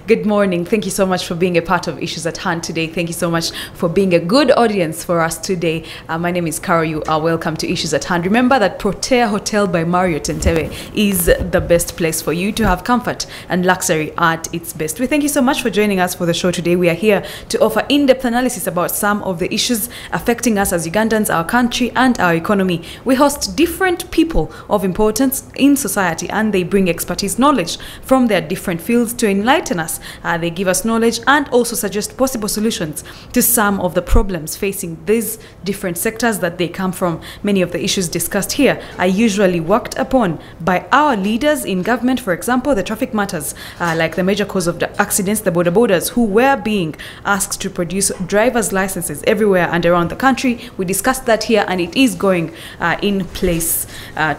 Good morning. Thank you so much for being a part of Issues at Hand today. Thank you so much for being a good audience for us today. My name is Carol. You are welcome to Issues at Hand. Remember that Protea Hotel by Marriott Entebbe is the best place for you to have comfort and luxury at its best. We thank you so much for joining us for the show today. We are here to offer in-depth analysis about some of the issues affecting us as Ugandans, our country, and our economy. We host different people of importance in society, and they bring expertise, knowledge from their different fields to enlighten us. They give us knowledge and also suggest possible solutions to some of the problems facing these different sectors that they come from. Many of the issues discussed here are usually worked upon by our leaders in government. For example, the traffic matters, like the major cause of the accidents, the border borders who were being asked to produce driver's licenses everywhere and around the country. We discussed that here, and it is going in place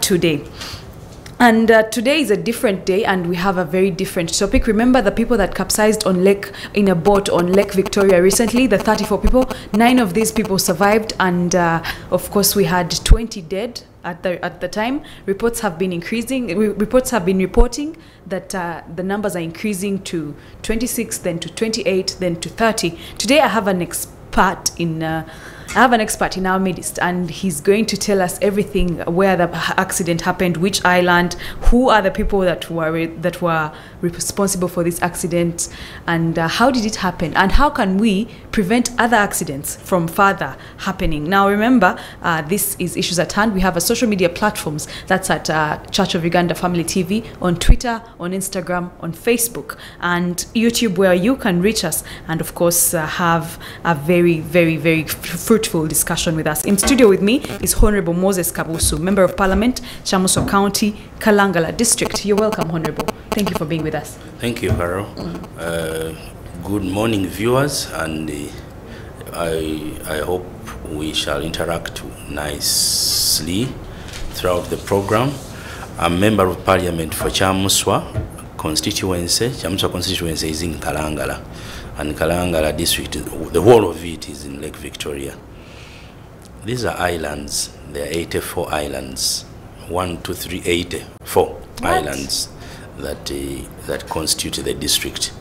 today. And today is a different day, and we have a very different topic. Remember the people that capsized in a boat on Lake Victoria recently, the 34 people. 9 of these people survived, and of course we had 20 dead at the time. Reports have been increasing. Reports have been reporting that the numbers are increasing to 26, then to 28, then to 30. Today I have an expert in our midst, and he's going to tell us everything: where the accident happened, which island, who are the people that were responsible for this accident, and how did it happen, and how can we prevent other accidents from further happening. Now remember, this is Issues at Hand. We have a social media platforms. That's at Church of Uganda Family TV, on Twitter, on Instagram, on Facebook, and YouTube, where you can reach us and of course have a very, very, very fruitful discussion with us. In studio with me is Honorable Moses Kabuusu, Member of Parliament, Kyamuswa County, Kalangala District. You're welcome, Honorable. Thank you for being with us. Thank you, Carol. Good morning, viewers, and I hope we shall interact nicely throughout the program. I'm Member of Parliament for Kyamuswa constituency. Kyamuswa constituency is in Kalangala, and Kalangala district, the whole of it is in Lake Victoria. These are islands. There are 84 islands. 1, 2, 3, 84 islands that constitute the district.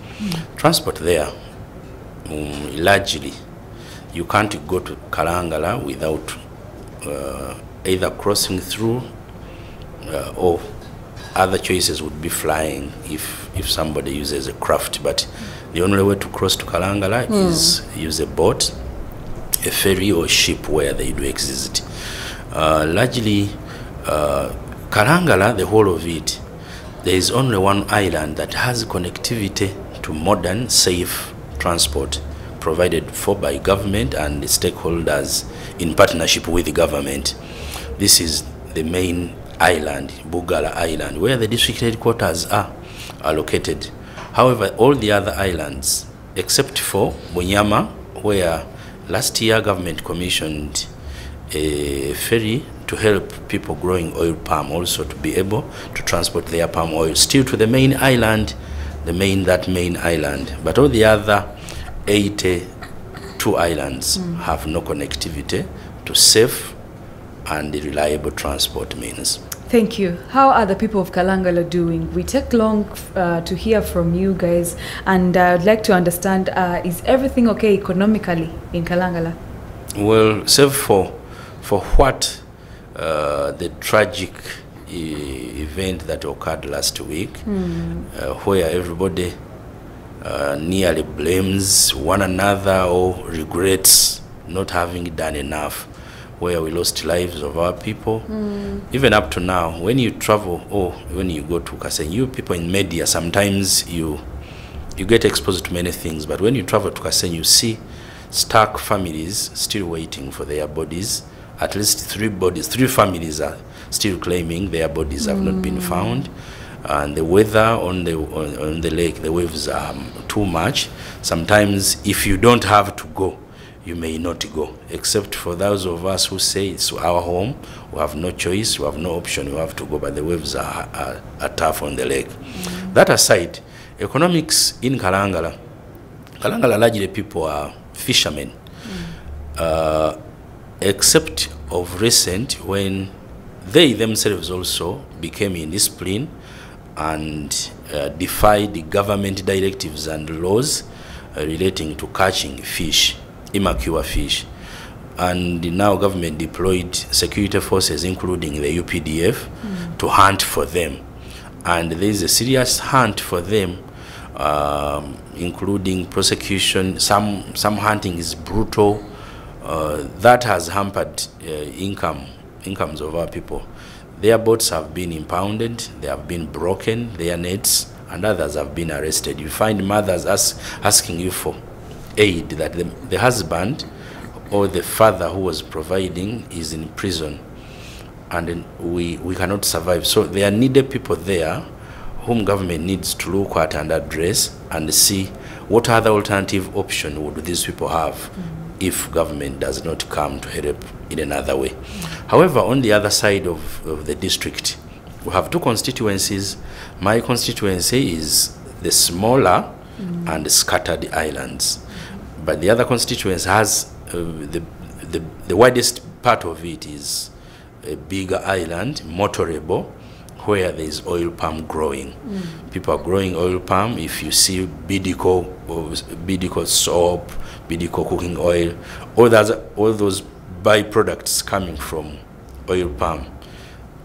Transport there, largely, you can't go to Kalangala without either crossing through or other choices would be flying if somebody uses a craft. But the only way to cross to Kalangala is use a boat, a ferry or ship where they do exist. Largely, Kalangala, the whole of it, there is only one island that has connectivity to modern, safe transport provided for by government and the stakeholders in partnership with the government. This is the main island, Bugala Island, where the district headquarters are located. However, all the other islands, except for Bunyama, where last year government commissioned a ferry to help people growing oil palm also to be able to transport their palm oil still to the main island, that main island. But all the other 82 islands have no connectivity to safe and reliable transport means. Thank you. How are the people of Kalangala doing? We take long to hear from you guys, and I'd like to understand, is everything okay economically in Kalangala? Well, save for what the tragic event that occurred last week, where everybody nearly blames one another or regrets not having done enough, where we lost lives of our people. Even up to now, when you travel or when you go to Kasenyi, you people in media, sometimes you get exposed to many things, but when you travel to Kasenyi, you see stuck families still waiting for their bodies. At least 3 families are still claiming their bodies have not been found. And the weather on the lake, the waves are too much. Sometimes if you don't have to go, you may not go, except for those of us who say it's our home. We have no choice, we have no option, we have to go, but the waves are tough on the lake. That aside, economics in Kalangala, largely people are fishermen, except of recent when they themselves also became indisciplined and defied the government directives and laws relating to catching fish, immature fish. And now government deployed security forces, including the UPDF, to hunt for them. And there is a serious hunt for them, including prosecution. Some hunting is brutal. That has hampered incomes of our people. Their boats have been impounded, they have been broken, their nets, and others have been arrested. You find mothers asking you for aid, that the husband or the father who was providing is in prison, and then we cannot survive. So there are needed people there whom government needs to look at and address and see what other alternative option would these people have if government does not come to help in another way. However, on the other side of the district, we have two constituencies. My constituency is the smaller and scattered islands, but the other constituency has the widest part of it is a bigger island, motorable, where there is oil palm growing. People are growing oil palm. If you see Bidiko soap, Bidiko cooking oil, all those byproducts coming from oil palm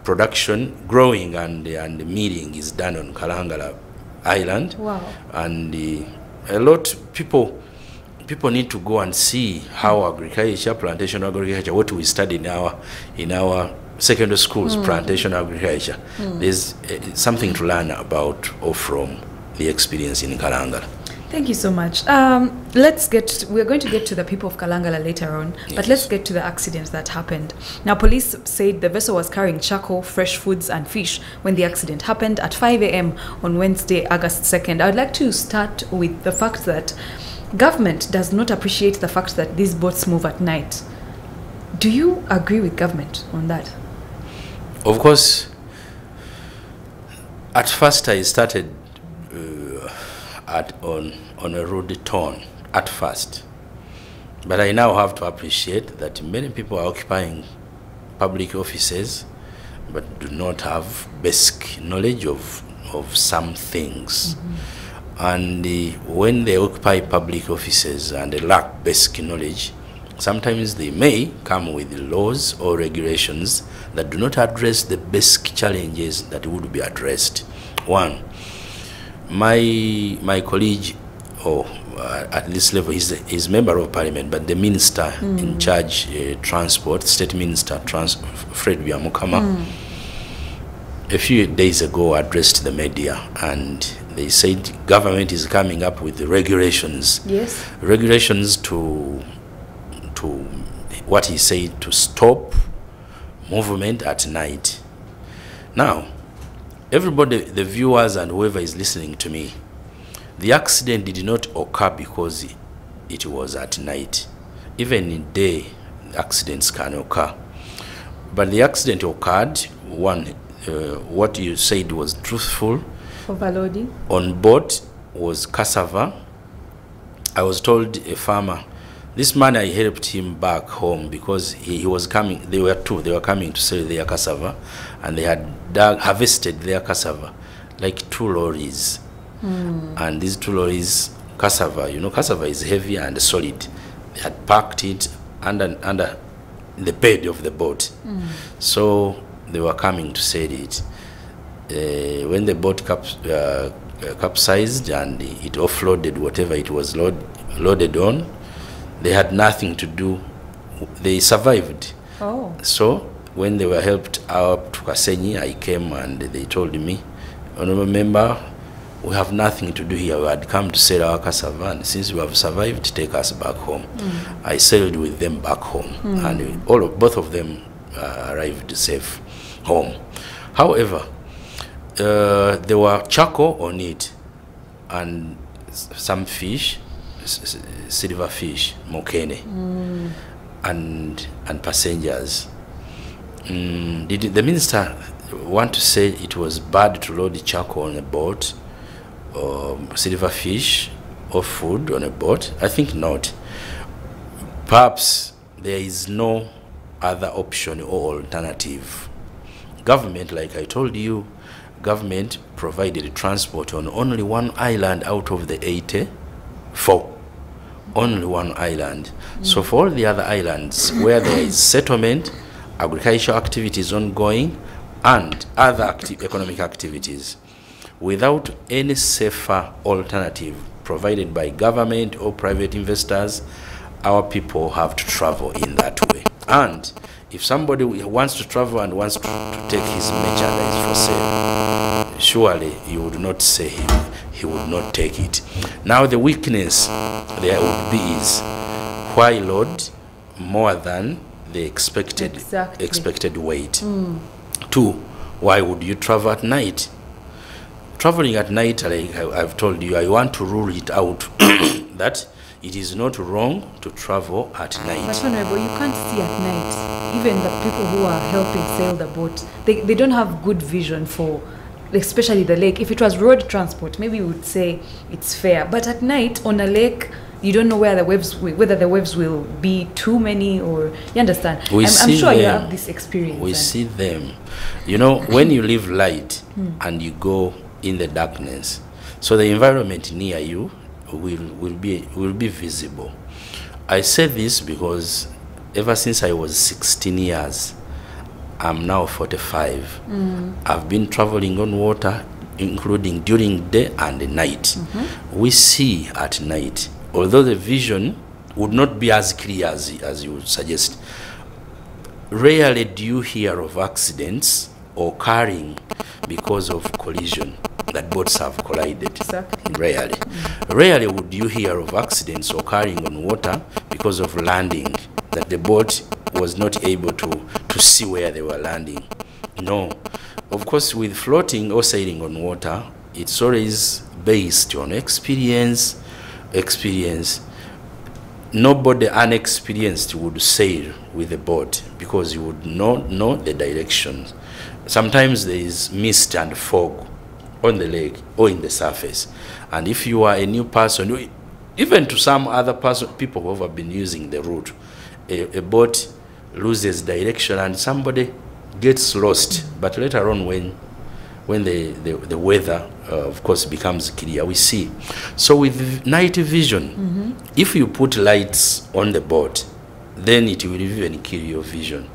production, growing and milling is done on Kalangala Island. Wow. And a lot people need to go and see how agriculture, plantation agriculture, what we study in our secondary schools, plantation agriculture. There's something to learn about or from the experience in Kalangala. Thank you so much. We're going to get to the people of Kalangala later on, but let's get to the accident that happened. Now, police said the vessel was carrying charcoal, fresh foods and fish when the accident happened at 5 a.m. on Wednesday, August 2nd. I would like to start with the fact that government does not appreciate the fact that these boats move at night. Do you agree with government on that? Of course, at first I started on a rude tone at first, but I now have to appreciate that many people are occupying public offices but do not have basic knowledge of some things. And when they occupy public offices and they lack basic knowledge, sometimes they may come with laws or regulations that do not address the basic challenges that would be addressed. One, my colleague, at this level, he's member of parliament, but the minister in charge transport, state minister, Fred Byamukama, a few days ago addressed the media, and they said government is coming up with the regulations. Yes. Regulations to what he said, to stop movement at night. Now, everybody, the viewers and whoever is listening to me, the accident did not occur because it was at night. Even in day, accidents can occur. But the accident occurred, one, what you said was truthful. Overloading. On board was cassava. I was told a farmer, this man, I helped him back home because he was coming, they were coming to sell their cassava, and they had harvested their cassava, like 2 lorries. And these 2 lorries, cassava, cassava is heavy and solid. They had packed it under the bed of the boat. So they were coming to sell it. When the boat capsized and it offloaded whatever it was loaded on, they had nothing to do. They survived. So when they were helped up to Kasenyi, I came and they told me, honorable member, we have nothing to do here. We had come to sell our cassava, and since we have survived, take us back home. I sailed with them back home, and both of them arrived safe home. However, there were charcoal on it and some fish, silver fish, mokene, and passengers. Did the minister want to say it was bad to load the charcoal on a boat, or silver fish or food on a boat? I think not. Perhaps there is no other option or alternative. Government, like I told you, government provided transport on only one island out of the 84. Only one island. So for all the other islands where there is settlement, agricultural activities ongoing, and other economic activities, without any safer alternative provided by government or private investors, our people have to travel in that way. And if somebody wants to travel and wants to take his merchandise for sale, surely you would not say he would not take it. Now the weakness there would be is why load more than the expected weight. 2, why would you travel at night? Traveling at night, like I've told you, I want to rule it out that it is not wrong to travel at night. But Honorable, you can't see at night. Even the people who are helping sail the boat, they don't have good vision for, especially the lake. If it was road transport, maybe we would say it's fair. But at night on a lake, you don't know where the waves whether the waves will be too many, or you understand. I'm sure you have this experience. We see them. You know, when you live light and you go in the darkness, so the environment near you will be visible. I say this because ever since I was 16 years, I'm now 45. I've been traveling on water, including during day and the night. We see at night, although the vision would not be as clear as you would suggest. Rarely do you hear of accidents occurring because of collision, that boats have collided. Exactly. Rarely. Rarely would you hear of accidents occurring on water because of landing, that the boat was not able to see where they were landing. No. Of course, with floating or sailing on water, it's always based on experience. Nobody unexperienced would sail with a boat because you would not know the directions. Sometimes there is mist and fog on the lake or in the surface, and if you are a new person, even to some other people who have been using the route, a boat loses direction and somebody gets lost. But later on, when the weather of course becomes clear, we see. So with night vision, if you put lights on the boat, then it will even kill your vision.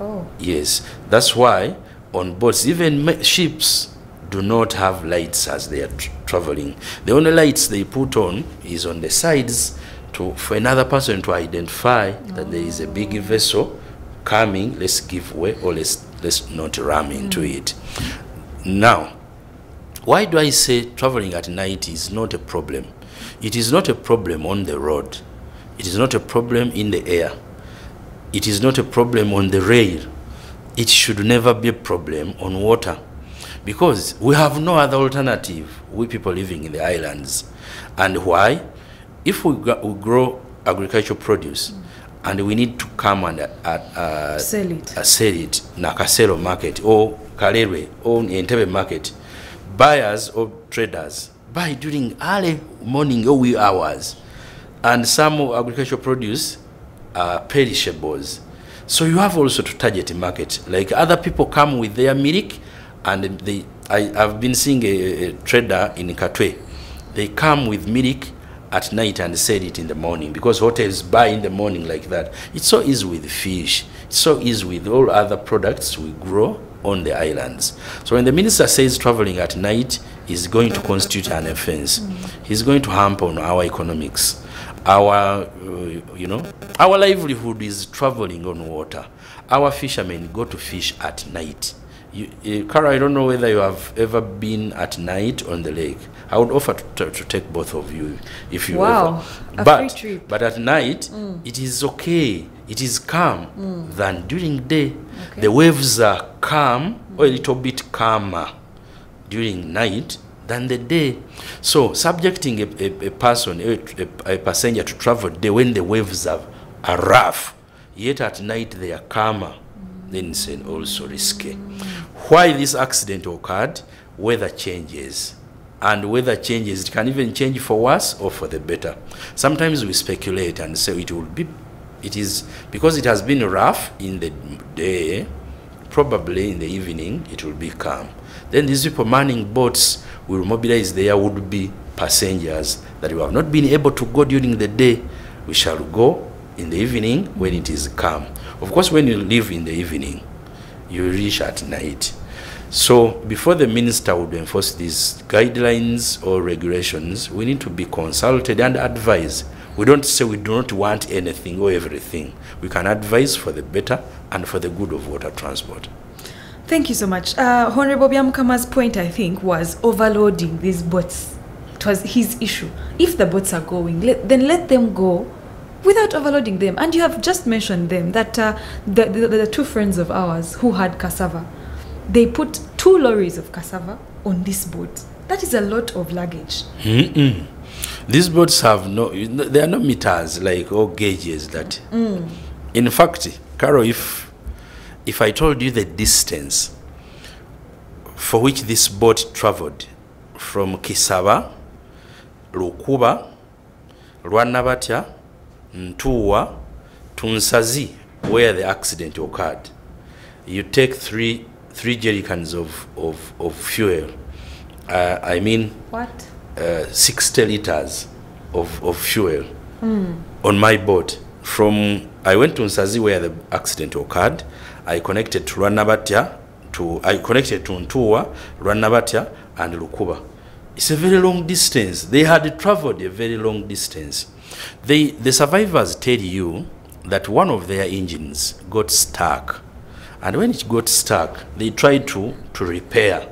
Oh. Yes, that's why on boats, even ships do not have lights as they are traveling. The only lights they put on is on the sides for another person to identify that there is a big vessel coming, let's give way, or let's not ram into it. Now, why do I say traveling at night is not a problem? It is not a problem on the road. It is not a problem in the air. It is not a problem on the rail. It should never be a problem on water, because we have no other alternative, we people living in the islands. And why? If we grow agricultural produce and we need to come and sell it na Kasero market or Kalere or Entebbe market, buyers or traders buy during early morning or wee hours, and some agricultural produce are perishables. So you have also to target a market. Like other people come with their milk, and I've been seeing a trader in Katwe. They come with milk at night and sell it in the morning, because hotels buy in the morning like that. It's so easy with fish. It's so easy with all other products we grow on the islands. So when the minister says traveling at night is going to constitute an offense, he's going to hamper on our economics. Our livelihood is traveling on water. Our fishermen go to fish at night. Kara, I don't know whether you have ever been at night on the lake. I would offer to take both of you if you ever. Free trip. But at night, it is okay. It is calm than during day. Okay. The waves are calm, or a little bit calmer during night than the day. So subjecting a passenger to travel day when the waves are rough, yet at night they are calmer, then it's also risky. Why this accident occurred? Weather changes. And weather changes, it can even change for worse or for the better. Sometimes we speculate and say it is because it has been rough in the day, probably in the evening it will be calm. Then these people manning boats will mobilize. There would be passengers that we have not been able to go during the day. We shall go in the evening when it is calm. Of course, when you leave in the evening, you reach at night. So before the minister would enforce these guidelines or regulations, we need to be consulted and advised. We don't say we do not want anything or everything. We can advise for the better and for the good of water transport. Thank you so much. Honorable Byamukama's point, I think, was overloading these boats. It was his issue. If the boats are going, then let them go without overloading them. And you have just mentioned them, that the two friends of ours who had cassava, they put 2 lorries of cassava on this boat. That is a lot of luggage. These boats have there are no meters like or gauges that. In fact, Carol, if I told you the distance for which this boat traveled from Kisaba, Lukuba, Rwanabatya, Ntuwa, Tunsazi, where the accident occurred, you take three jerrycans of fuel. I mean, what? 60 liters of fuel on my boat. I went to Nsazi where the accident occurred. I connected to Rwanabatya, I connected to Ntuwa, Rwanabatya, and Lukuba. It's a very long distance. They had traveled a very long distance. The survivors tell you that one of their engines got stuck. And when it got stuck, they tried to repair,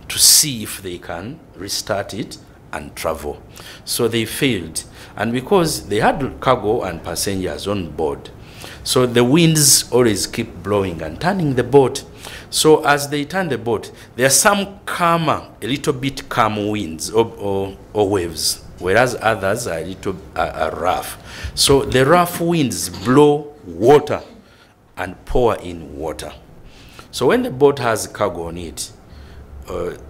to see if they can restart it and travel. So they failed. And because they had cargo and passengers on board, so the winds always keep blowing and turning the boat. So as they turn the boat, there are some calmer, a little bit calm winds or waves, whereas others are a little rough. So the rough winds blow water and pour in water. So when the boat has cargo on it,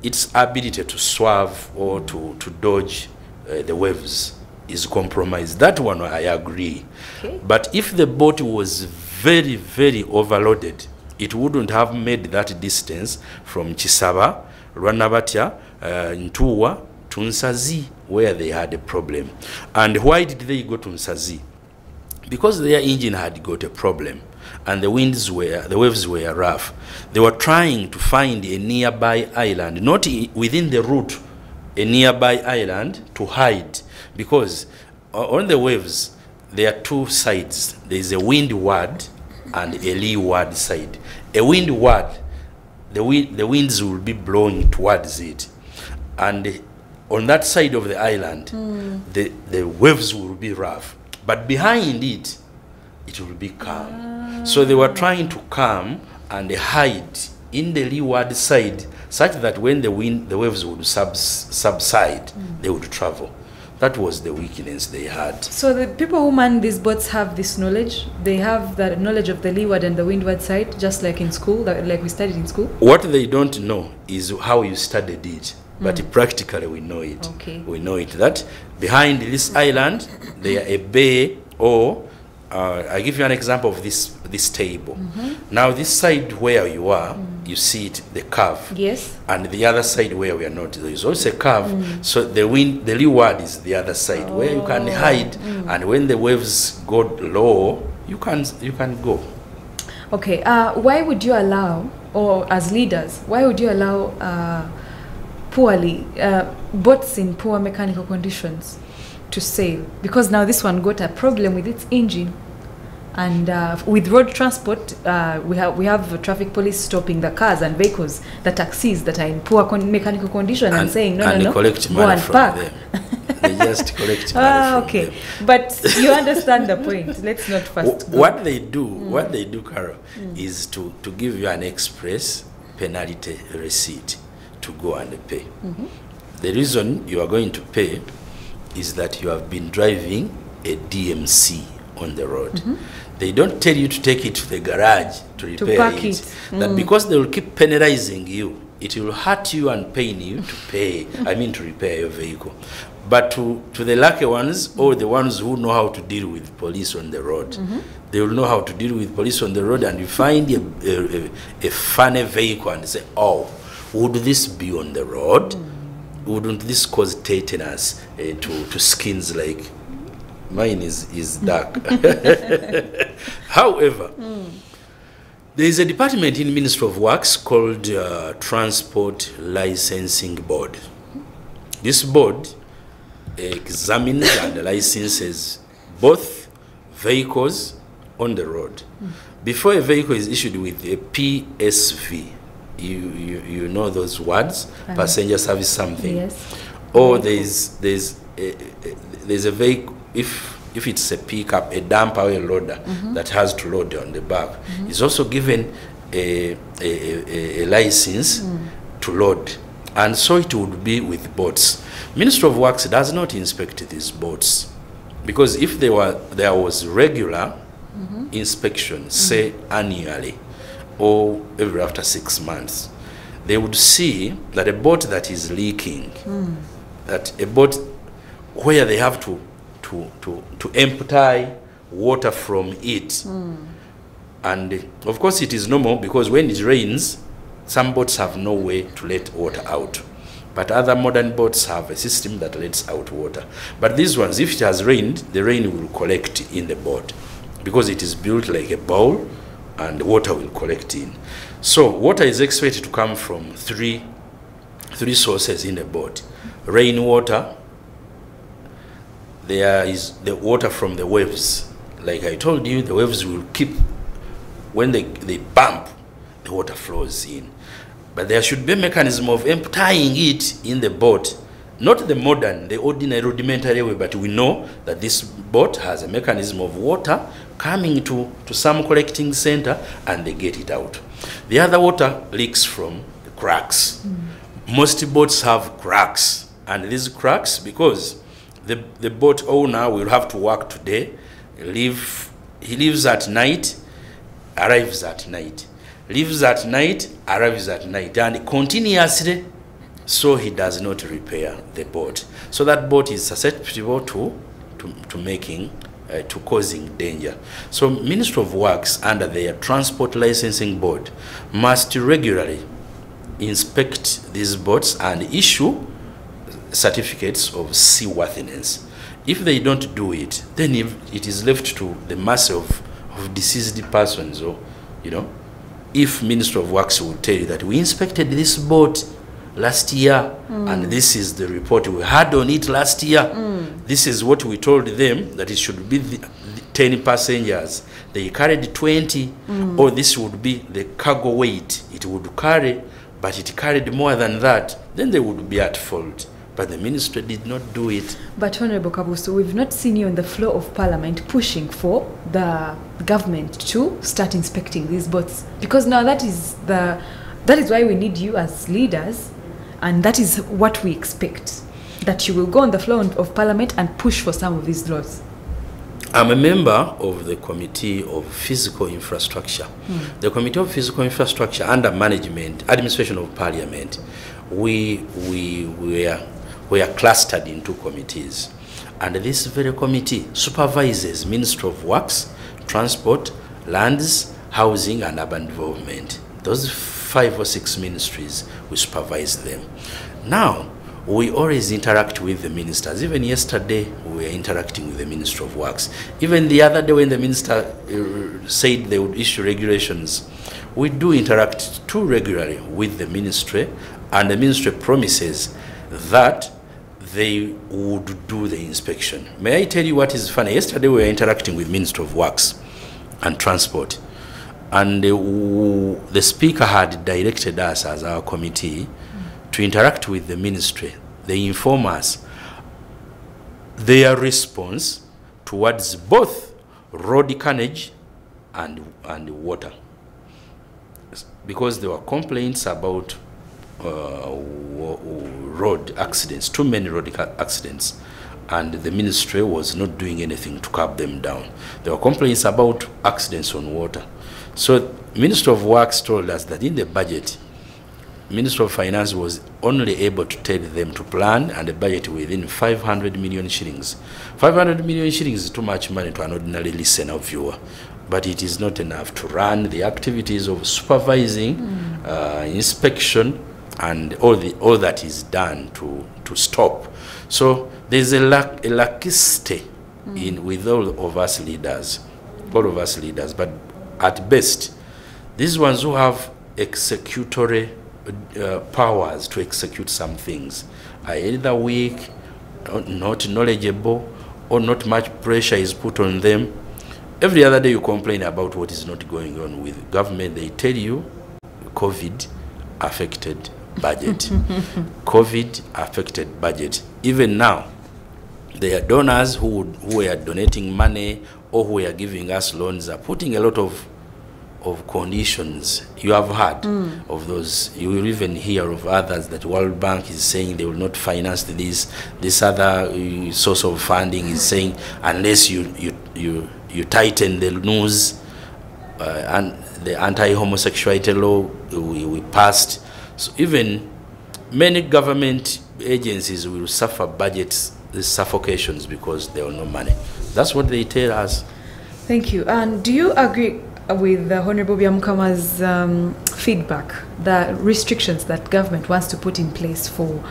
its ability to swerve or to dodge the waves is compromised. That one I agree. Okay. But if the boat was very, very overloaded, it wouldn't have made that distance from Kisaba, Rwanabatya, Ntuwa, to Nsazi, where they had a problem. And why did they go to Nsazi? Because their engine had got a problem and the waves were rough. They were trying to find a nearby island, not within the route, a nearby island to hide, because on the waves there are 2 sides. There is a windward and a leeward side. A windward, the winds will be blowing towards it, and on that side of the island the waves will be rough, but behind it it will be calm. So they were trying to calm and hide in the leeward side, such that when the waves would subside, they would travel. That was the weakness they had. So the people who man these boats have this knowledge. They have that knowledge of the leeward and the windward side, just like in school, like we studied in school. What they don't know is how you studied it, but practically we know it. Okay. We know it that behind this island there are a bay, or I give you an example of this table. Now this side where you are, you see it, the curve. Yes. And the other side where we are not, there is also a curve. So the leeward is the other side where you can hide, and when the waves go low, you can go. Okay. Why would you allow, or as leaders, why would you allow boats in poor mechanical conditions to sail? Because now this one got a problem with its engine, and with road transport, we have traffic police stopping the cars and vehicles, the taxis that are in poor mechanical condition, and saying no, go and park. They just collect money from them. But you understand the point. Let's not first go. What they do, Carol, is to give you an express penalty receipt to go and pay. The reason you are going to pay is that you have been driving a DMC on the road. They don't tell you to take it to the garage to repair it. That because they will keep penalizing you it will hurt you and pain you to pay, to repair your vehicle. But to the lucky ones, or the ones who know how to deal with police on the road, they will know how to deal with police on the road, and you find a funny vehicle and say, oh, would this be on the road? Wouldn't this cause tetanus to skins like mine is dark? However, there is a department in Ministry of Works called Transport Licensing Board. This board examines and licenses both vehicles on the road. Before a vehicle is issued with a PSV, you know those words, passenger service something. Yes. Or there's a vehicle, if it's a pickup, a dumper or a loader that has to load on the back, is also given a license to load. And so it would be with boats. Ministry of Works does not inspect these boats, because if there was regular inspection, say annually or every after 6 months, they would see that a boat that is leaking, that a boat where they have to empty water from it. And of course it is normal, because when it rains, some boats have no way to let water out. But other modern boats have a system that lets out water. But these ones, if it has rained, the rain will collect in the boat, because it is built like a bowl and water will collect in. So water is expected to come from three sources in a boat. Rainwater, there is the water from the waves. Like I told you, the waves will keep, when they bump, the water flows in. But there should be a mechanism of emptying it in the boat. Not the modern, the ordinary rudimentary way, but we know that this boat has a mechanism of water coming to some collecting center, and they get it out. The other water leaks from the cracks. Most boats have cracks, and these cracks, because the boat owner will have to work today, he leaves at night, arrives at night. Leaves at night, arrives at night, and continuously, so he does not repair the boat. So that boat is susceptible to causing danger. So Ministry of Works, under their Transport Licensing Board, must regularly inspect these boats and issue certificates of seaworthiness. If they don't do it, then it is left to the mercy of deceased persons, or if Ministry of Works will tell you that we inspected this boat last year, and this is the report we had on it last year. This is what we told them, that it should be 10 passengers. They carried 20, or this would be the cargo weight it would carry, but it carried more than that. Then they would be at fault. But the ministry did not do it. But Honorable Kabuusu, we've not seen you on the floor of Parliament pushing for the government to start inspecting these boats, because now that is why we need you as leaders, and that is what we expect, that you will go on the floor of Parliament and push for some of these laws. I'm a member of the Committee of Physical Infrastructure. The Committee of Physical Infrastructure, under management, administration of Parliament, we are clustered into committees. And this very committee supervises Ministry of Works, Transport, Lands, Housing and Urban Development. Those 5 or 6 ministries, we supervise them. Now, we always interact with the ministers. Even yesterday, we were interacting with the Ministry of Works. Even the other day when the minister said they would issue regulations, we do interact too regularly with the ministry, and the ministry promises that they would do the inspection. May I tell you what is funny? Yesterday we were interacting with Ministry of Works and Transport, and the Speaker had directed us as our committee to interact with the ministry. They inform us their response towards both road carnage and water, because there were complaints about road accidents, too many road accidents, and the ministry was not doing anything to curb them down. There were complaints about accidents on water. So Ministry of Works told us that in the budget, Minister of Finance was only able to tell them to plan and budget within 500 million shillings. 500 million shillings is too much money to an ordinary listener or viewer, but it is not enough to run the activities of supervising, inspection, and all that is done to stop. So there's a lackluster with all of us leaders, but at best, these ones who have executory powers to execute some things are either weak, not knowledgeable, or not much pressure is put on them. Every other day you complain about what is not going on with government. They tell you COVID affected budget. COVID affected budget. Even now, there are donors who are donating money or who are giving us loans are putting a lot of conditions. You have heard of those. You will even hear of others that World Bank is saying they will not finance this other source of funding is saying unless you tighten the noose, and the anti-homosexuality law we passed. So even many government agencies will suffer budget suffocations because there are no money. That's what they tell us. Thank you. And do you agree with the Honorable Byamukama's feedback, the restrictions that government wants to put in place for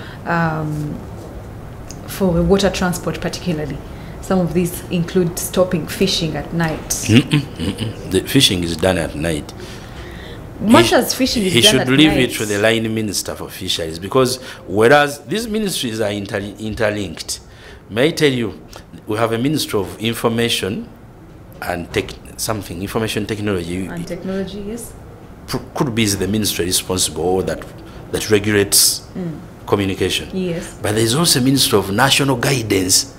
water transport particularly? Some of these include stopping fishing at night. The fishing is done at night. Much as fishing is done at night. He should leave it to the line minister for fisheries, because whereas these ministries are interlinked, may I tell you, we have a Ministry of Information and Information Technology. And Technology, yes. Could be the ministry responsible or that regulates communication. Yes. But there is also a Ministry of National Guidance.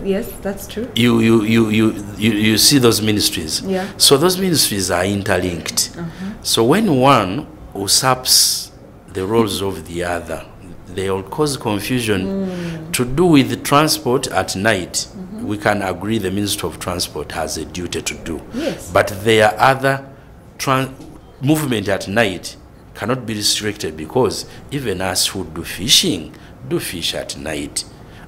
Yes, that's true. You see those ministries. Yeah. So those ministries are interlinked. So when one usurps the roles of the other, they will cause confusion. To do with transport at night, we can agree the Minister of Transport has a duty to do. Yes. But there are other movement at night cannot be restricted, because even us who do fishing do fish at night.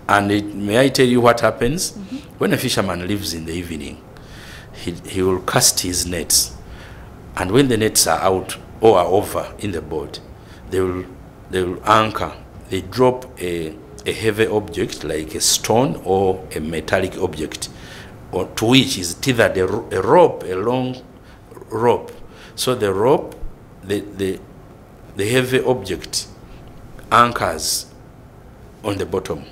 And may I tell you what happens? When a fisherman leaves in the evening, he will cast his nets. And when the nets are out or are over in the boat, they will anchor. They drop a heavy object like a stone or a metallic object, or to which is tethered a rope, a long rope. So the rope, the heavy object anchors on the bottom.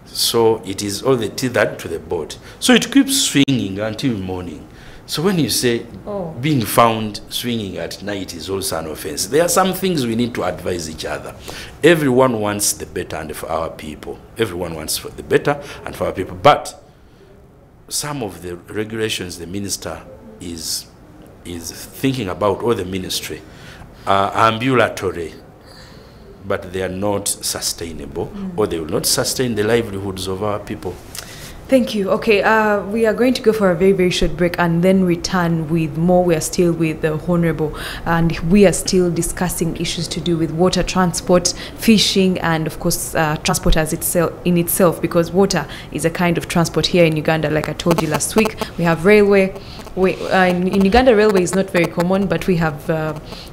So it is all tethered to the boat. So it keeps swinging until morning. So when you say being found swinging at night is also an offense, there are some things we need to advise each other. Everyone wants the better and for our people. Everyone wants for the better and for our people. But some of the regulations the minister is thinking about, or the ministry, are ambulatory, but they are not sustainable, or they will not sustain the livelihoods of our people. Thank you. Okay, we are going to go for a very, very short break and then return with more. We are still with the Honorable, and we are still discussing issues to do with water transport, fishing, and of course transport as in itself, because water is a kind of transport here in Uganda. Like I told you last week, we have railway. In Uganda, railway is not very common, but we have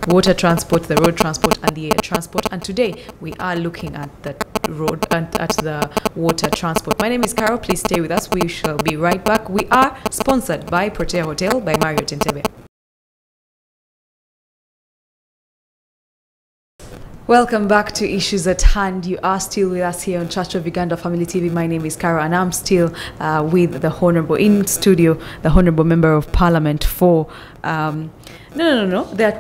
water transport, the road transport, and the air transport. And today we are looking at the road and at the water transport. My name is Carol. Please stay with us. We shall be right back. We are sponsored by Protea Hotel by Marriott Entebbe. Welcome back to Issues at Hand. You are still with us here on Church of Uganda Family TV. My name is Carol, and I'm still with the Honorable in studio, the Honorable Member of Parliament for. No. There are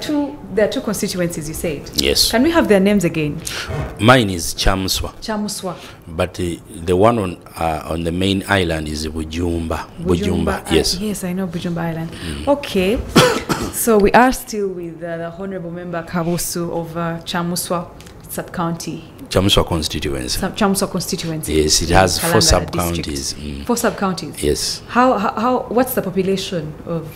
two constituencies. You said. Yes. Can we have their names again? Mine is Kyamuswa. Kyamuswa. But the one on the main island is Bujumba. Yes. Yes, I know Bujumba Island. Okay. So we are still with the Honorable Member Kabuusu of Kyamuswa sub-county. Kyamuswa constituency. Kyamuswa constituency. Yes, it has Kalangala 4 sub-counties. 4 sub-counties? Yes. How what's the population of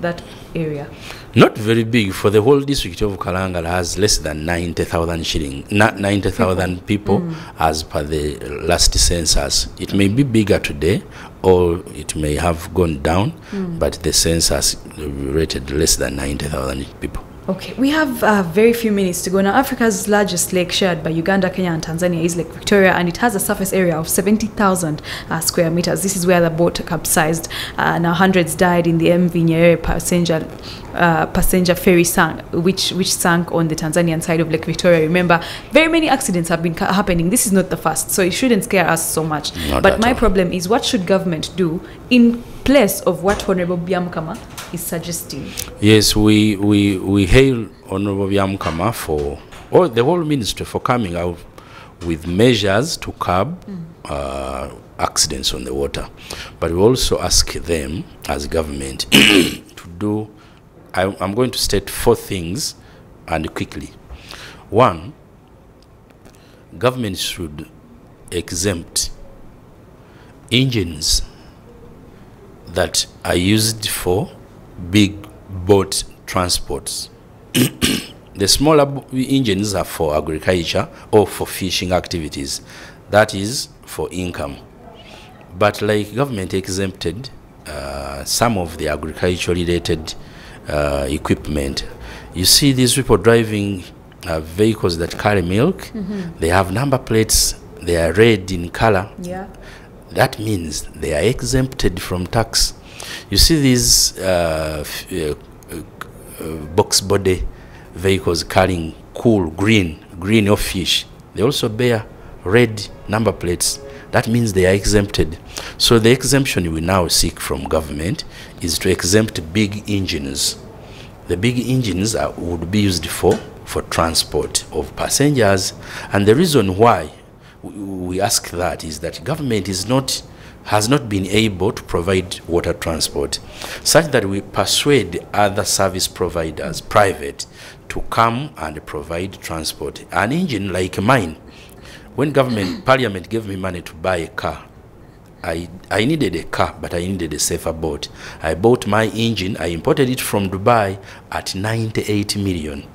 that area? Not very big. For the whole district of Kalangala has less than 90,000 90,000 people as per the last census. It may be bigger today or it may have gone down, but the census rated less than 90,000 people. Okay, we have very few minutes to go. Now, Africa's largest lake, shared by Uganda, Kenya, and Tanzania, is Lake Victoria, and it has a surface area of 70,000 square meters. This is where the boat capsized. Now, hundreds died in the MV Nyerere passenger ferry which sank on the Tanzanian side of Lake Victoria. Remember, very many accidents have been happening. This is not the first, so it shouldn't scare us so much. But my problem is, what should government do in place of what Honorable Byamukama is suggesting? Yes, we hail Honorable Byamukama for, or the whole ministry, for coming out with measures to curb accidents on the water. But we also ask them as government to do, I'm going to state 4 things and quickly. 1, government should exempt engines that are used for big boat transports. The smaller engines are for agriculture or for fishing activities. That is for income. But like government exempted some of the agriculture related equipment. You see these people driving vehicles that carry milk. They have number plates. They are red in color. Yeah. That means they are exempted from tax. You see these box body vehicles carrying cool green of fish. They also bear red number plates. That means they are exempted. So the exemption we now seek from government is to exempt big engines. The big engines would be used for transport of passengers. And the reason why we ask that is that government has not been able to provide water transport, such that we persuade other service providers, private, to come and provide transport. An engine like mine, when parliament gave me money to buy a car, I needed a car, but I needed a safer boat. I bought my engine, I imported it from Dubai at 98 million.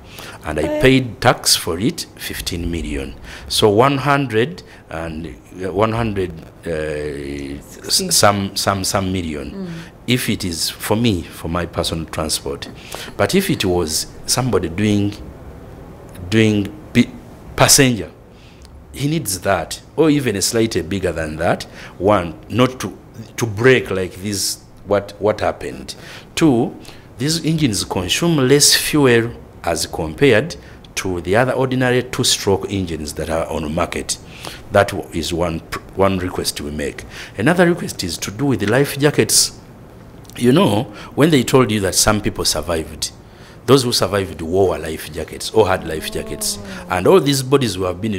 And I paid tax for it, 15 million. So 100 some million. If it is for me, for my personal transport. But if it was somebody doing passenger, he needs that, or even a slightly bigger than that. 1, not to break like this, what happened. 2, these engines consume less fuel as compared to the other ordinary 2-stroke engines that are on the market. That is one request we make. Another request is to do with the life jackets. You know, when they told you that some people survived, those who survived wore life jackets or had life jackets. And all these bodies who have been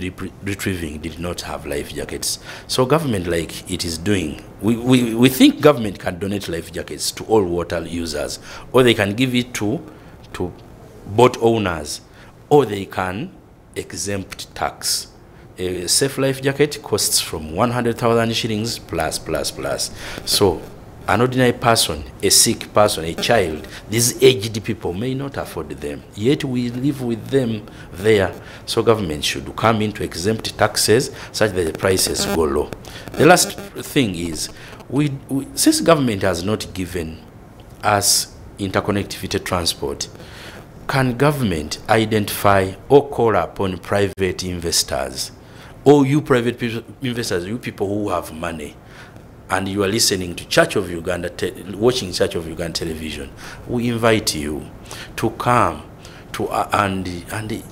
retrieving did not have life jackets. So government, like it is doing, we think government can donate life jackets to all water users, or they can give it to boat owners, or they can exempt tax. A safe life jacket costs from 100,000 shillings plus. So an ordinary person, a sick person, a child, these aged people may not afford them, yet we live with them there. So government should come in to exempt taxes such that the prices go low. The last thing is, since government has not given us interconnectivity transport, can government identify or call upon private investors, or you private investors, you people who have money, and you are listening to Church of Uganda, watching Church of Uganda television, we invite you to come to and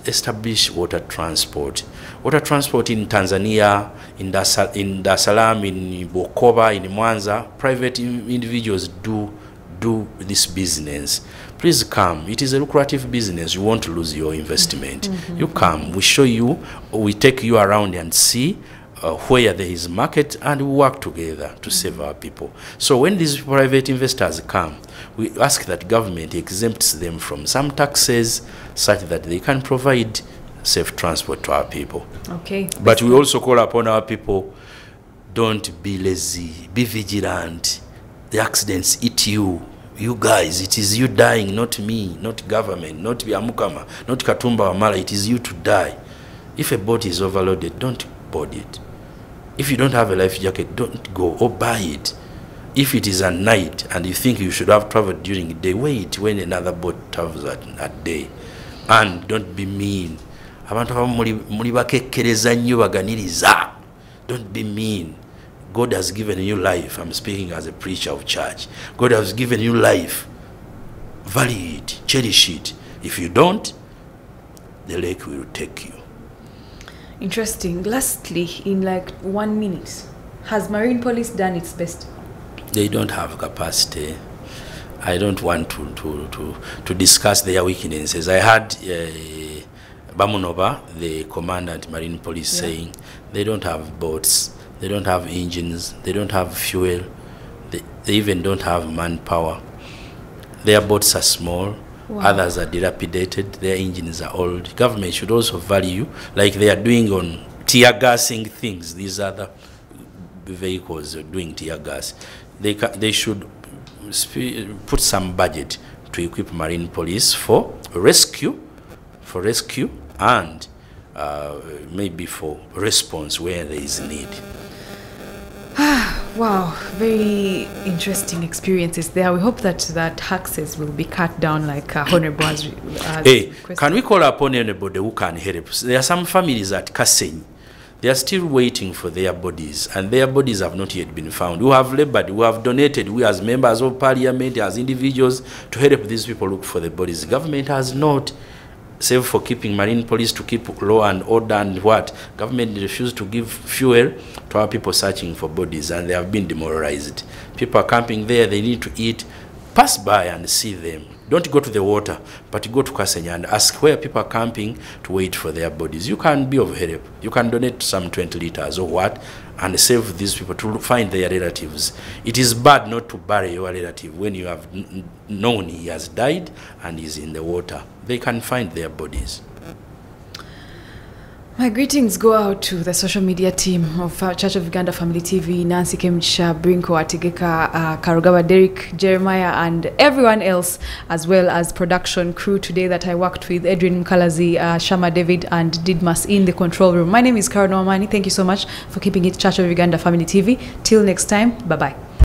establish water transport. Water transport in Tanzania, in Dar es Salaam, in Bukoba, in Mwanza, private individuals do this business. Please come. It is a lucrative business. You won't lose your investment. You come. We show you. We take you around and see where there is market, and we work together to save our people. So when these private investors come, we ask that government exempts them from some taxes such that they can provide safe transport to our people. Okay. But we also call upon our people, don't be lazy, be vigilant. The accidents eat you. You guys, it is you dying, not me, not government, not Byamukama, not Katumba Wamala. It is you to die. If a boat is overloaded, don't board it. If you don't have a life jacket, don't go or buy it. If it is at night and you think you should have traveled during the day, wait when another boat travels at day. And don't be mean. Don't be mean. God has given you life. I'm speaking as a preacher of church. God has given you life. Value it, cherish it. If you don't, the lake will take you. Interesting. Lastly, in like 1 minute, has Marine Police done its best? They don't have capacity. I don't want to discuss their weaknesses. I had Bamunoba, the commandant Marine Police, saying they don't have boats, they don't have engines, they don't have fuel, they even don't have manpower. Their boats are small, others are dilapidated, their engines are old. Government should also value, like they are doing on tear gassing things. These other vehicles are doing tear gas. They should put some budget to equip Marine Police for rescue and maybe for response where there is need. Wow, very interesting experiences there. We hope that taxes will be cut down like Honorable has requested. Can we call upon anybody who can help? There are some families at Kasenyi. They are still waiting for their bodies, and their bodies have not yet been found. We have labored, we have donated, we as members of parliament, as individuals, to help these people look for the bodies. The government has not, save for keeping Marine Police to keep law and order and what. Government refused to give fuel to our people searching for bodies, and they have been demoralized. People are camping there, they need to eat. Pass by and see them. Don't go to the water, but go to Kasenyi and ask where people are camping to wait for their bodies. You can be of help. You can donate some 20 liters or what and save these people to find their relatives. It is bad not to bury your relative when you have known he has died and is in the water. They can find their bodies. My greetings go out to the social media team of Church of Uganda Family TV, Nancy Kemchisha, Brinko Ategeka, Karugaba Derek, Jeremiah, and everyone else, as well as production crew today that I worked with, Edwin Mkalazi, Shama David, and Didmas in the control room. My name is Nowamani. Thank you so much for keeping it Church of Uganda Family TV. Till next time, bye-bye.